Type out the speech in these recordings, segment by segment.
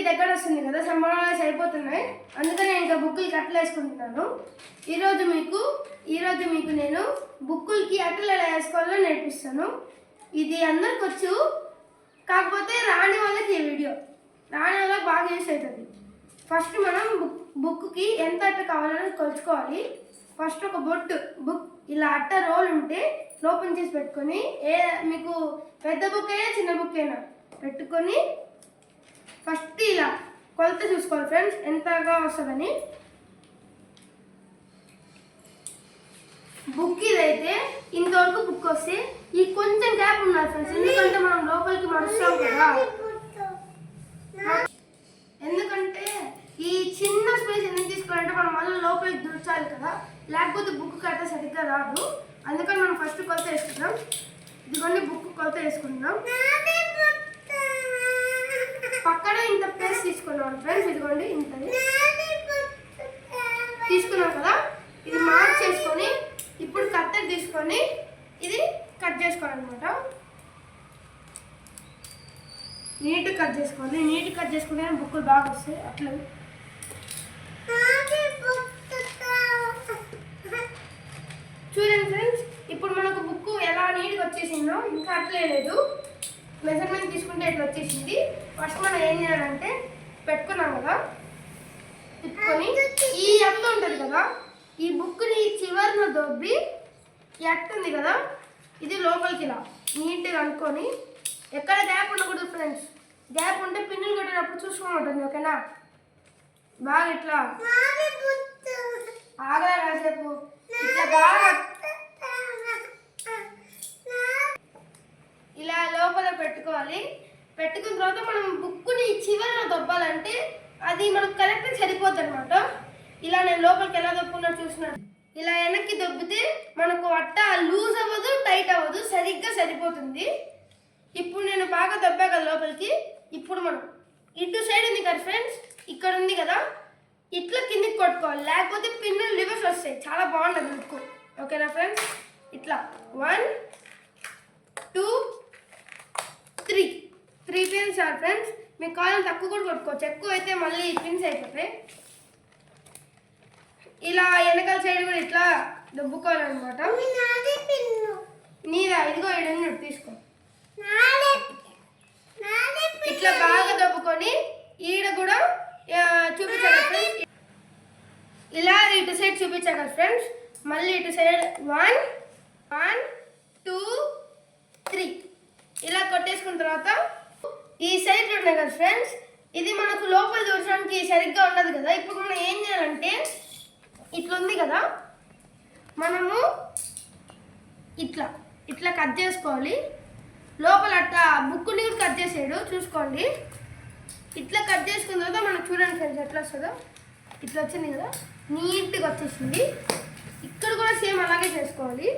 దగ్గర వస్తుంది కదా, సమ్మర్ హాలిడేస్ అయిపోతున్నాయి. అందుకని నేను ఇంకా బుక్కులకి అట్టలు వేసుకుంటున్నాను. ఈరోజు మీకు నేను బుక్కులకి అట్టలు ఎలా వేసుకోవాలో నేర్పిస్తాను. ఇది అందరికి వచ్చు, కాకపోతే రాని వాళ్ళకి ఈ వీడియో రాని వాళ్ళకి బాగా యూస్ అవుతుంది. ఫస్ట్ మనం బుక్కి ఎంత అట్ట కావాలని కొలుచుకోవాలి. ఫస్ట్ ఒక బుక్ ఇలా అట్ట రోల్ ఉంటే ఓపెన్ చేసి పెట్టుకొని, మీకు పెద్ద బుక్ అయినా చిన్న బుక్ అయినా పెట్టుకొని ఫస్ట్ ఇలా కొలత చూసుకోవాలి ఫ్రెండ్స్, ఎంతగా వస్తుందని. బుక్ ఇదైతే ఇంతవరకు బుక్ వస్తే ఈ కొంచెం గ్యాప్ ఉండాలి ఫ్రెండ్స్, ఎందుకంటే మనం లోపలికి మరుస్తాం కదా. ఎందుకంటే ఈ చిన్న స్పేస్ ఎందుకు తీసుకోవాలంటే మనం మళ్ళీ లోపలికి దూర్చాలి కదా, లేకపోతే బుక్ కట్ట సరిగ్గా రాదు. అందుకని మనం ఫస్ట్ కొలత వేసుకుందాం. ఇదిగోండి బుక్ కొలత వేసుకుందాం. పక్కన ఇంత ప్లేస్ తీసుకున్నాం ఫ్రెండ్స్, ఇదిగోండి ఇంతది తీసుకున్నాం కదా. ఇది మార్క్ చేసుకొని ఇప్పుడు కత్తెర తీసుకొని ఇది కట్ చేసుకోవాలన్నమాట. నీట్గా కట్ చేసుకోవాలి. నీట్గా కట్ చేసుకుంటే బుక్కులు బాగా వస్తాయి. అట్లా చూడండి ఫ్రెండ్స్, ఇప్పుడు మనకు బుక్ ఎలా నీట్గా వచ్చేసిందో, ఇంకా అట్లే లేదు. మెజర్మెంట్ తీసుకుంటే ఇట్లా వచ్చేసింది. ఫస్ట్ మనం ఏం చేయాలంటే పెట్టుకున్నాం కదా, తిప్పుకొని ఈ అట్ట ఉంటుంది కదా, ఈ బుక్ని చివరిన దొబ్బి ఈ అట్ట ఉంది కదా, ఇది లోపలికి ఇలా నీట్గా అనుకొని, ఎక్కడ గ్యాప్ ఉండకూడదు ఫ్రెండ్స్. గ్యాప్ ఉంటే పిన్నులు కొట్టేటప్పుడు చూసుకోమంటుంది. ఓకేనా? బాగా ఇట్లా ఆగా కాసేపు ఇట్లా బాగా ఇలా లోపల పెట్టుకోవాలి. పెట్టుకున్న తర్వాత మనం బుక్ని చివరిలో దొబ్బాలంటే అది మనకు కరెక్ట్గా సరిపోద్ది అనమాట. ఇలా నేను లోపలికి ఎలా దొబ్బుకున్నా చూసినాను. ఇలా వెనక్కి దొబ్బితే మనకు అట్ట లూజ్ అవ్వదు, టైట్ అవ్వదు, సరిగ్గా సరిపోతుంది. ఇప్పుడు నేను బాగా దొబ్బాక లోపలికి. ఇప్పుడు మనం ఇటు సైడ్ ఉంది కదా ఫ్రెండ్స్, ఇక్కడ ఉంది కదా, ఇట్లా కిందికి కొట్టుకోవాలి, లేకపోతే పిన్నులు రివర్స్ వస్తాయి. చాలా బాగుంటుంది బుక్. ఓకేనా ఫ్రెండ్స్? ఇట్లా 1 2 3 పిన్స్ ఆర్ ఫ్రెండ్స్. మీకు కావాలని తక్కువ కూడా కొట్టుకోవచ్చు, ఎక్కువ అయితే మళ్ళీ పిన్స్ అయిపోతాయి. ఇలా వెనకాల సైడ్ కూడా ఇట్లా దొబ్బుకోవాలన్నమాట. నీదా? ఇదిగో ఇడన్నీ తీసుకో. ఇట్లా బాగా దొబ్బుకొని ఈడ కూడా చూపించాలి ఫ్రెండ్స్. ఇలా ఇటు సైడ్ చూపించాలి ఫ్రెండ్స్. మళ్ళీ ఇటు సైడ్ 1 2 3 ఇలా కొట్టేసుకున్న తర్వాత ఈ సైడ్ ఉన్నాయి కదా ఫ్రెండ్స్, ఇది మనకు లోపల దూర్చడానికి సరిగ్గా ఉండదు కదా. ఇప్పుడు మనం ఏం చేయాలంటే ఇట్లా ఉంది కదా, మనము ఇట్లా కట్ చేసుకోవాలి. లోపల అట్లా బుక్ని కూడా కట్ చేసేయడు చూసుకోండి. ఇట్లా కట్ చేసుకున్న తర్వాత మనకు చూడండి ఫ్రెండ్స్ ఎట్లా వస్తుందో. ఇట్లా వచ్చింది కదా, నీట్గా వచ్చేసింది. ఇక్కడ కూడా సేమ్ అలాగే చేసుకోవాలి.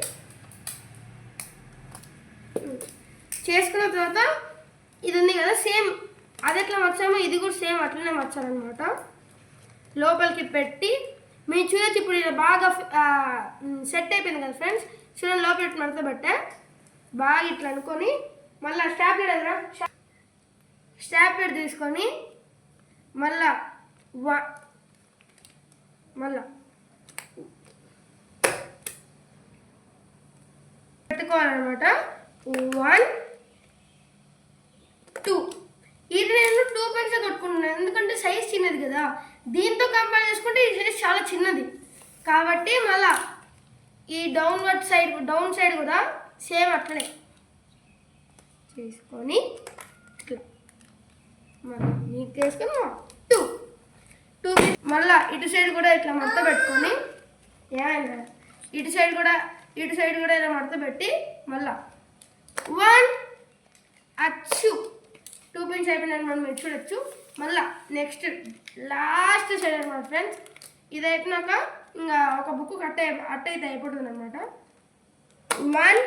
చేసుకున్న తర్వాత ఇది ఉంది కదా, సేమ్ అది ఎట్లా మర్చామో ఇది కూడా సేమ్ అట్లనే మర్చాలన్నమాట. లోపలికి పెట్టి మీరు చూడొచ్చు. ఇప్పుడు ఇది బాగా సెట్ అయిపోయింది కదా ఫ్రెండ్స్. చూడండి లోపల మడత పెట్టా బాగా ఇట్లా అనుకొని, మళ్ళీ స్టాప్లర్ తీసుకొని మళ్ళా పెట్టుకోవాలన్నమాట. 1 2 ఇది నేను 2 పెన్స్ కొట్టుకుంటున్నాను, ఎందుకంటే సైజ్ చిన్నది కదా. దీంతో కంపేర్ చేసుకుంటే ఈ సైజ్ చాలా చిన్నది కాబట్టి మళ్ళా ఈ డౌన్ సైడ్ కూడా సేమ్ అట్లనే చేసుకొని నీకు తీసుకొని 2 మళ్ళా ఇటు సైడ్ కూడా ఇట్లా మడత పెట్టుకొని, ఇటు సైడ్ కూడా ఇలా మడత పెట్టి మళ్ళా 1 అచ్చు 2 పిన్స్ అయిపోయినాయి మనం చూడొచ్చు. మళ్ళా నెక్స్ట్ లాస్ట్ సైడ్ అనమాట ఫ్రెండ్స్. ఇది అయిపోయినాక ఇంకా ఒక బుక్ అట్ట అయితే అయిపోతుంది అనమాట. 1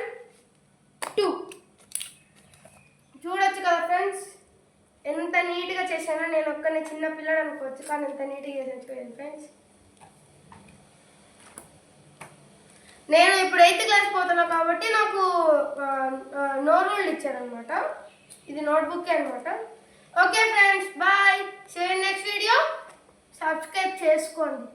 2 చూడొచ్చు కదా ఫ్రెండ్స్ ఎంత నీట్గా చేశానో. నేను ఒక్కనే చిన్న పిల్లడు అనుకోవచ్చు, కానీ ఎంత నీట్గా చేసిపోయాను ఫ్రెండ్స్. నేను ఇప్పుడు 8th క్లాస్ పోతున్నా కాబట్టి నాకు నో రూల్ ఇచ్చారనమాట. ఇది నోట్బుక్ అనమాట. Okay friends bye, see you next video. Subscribe చేసుకోండి.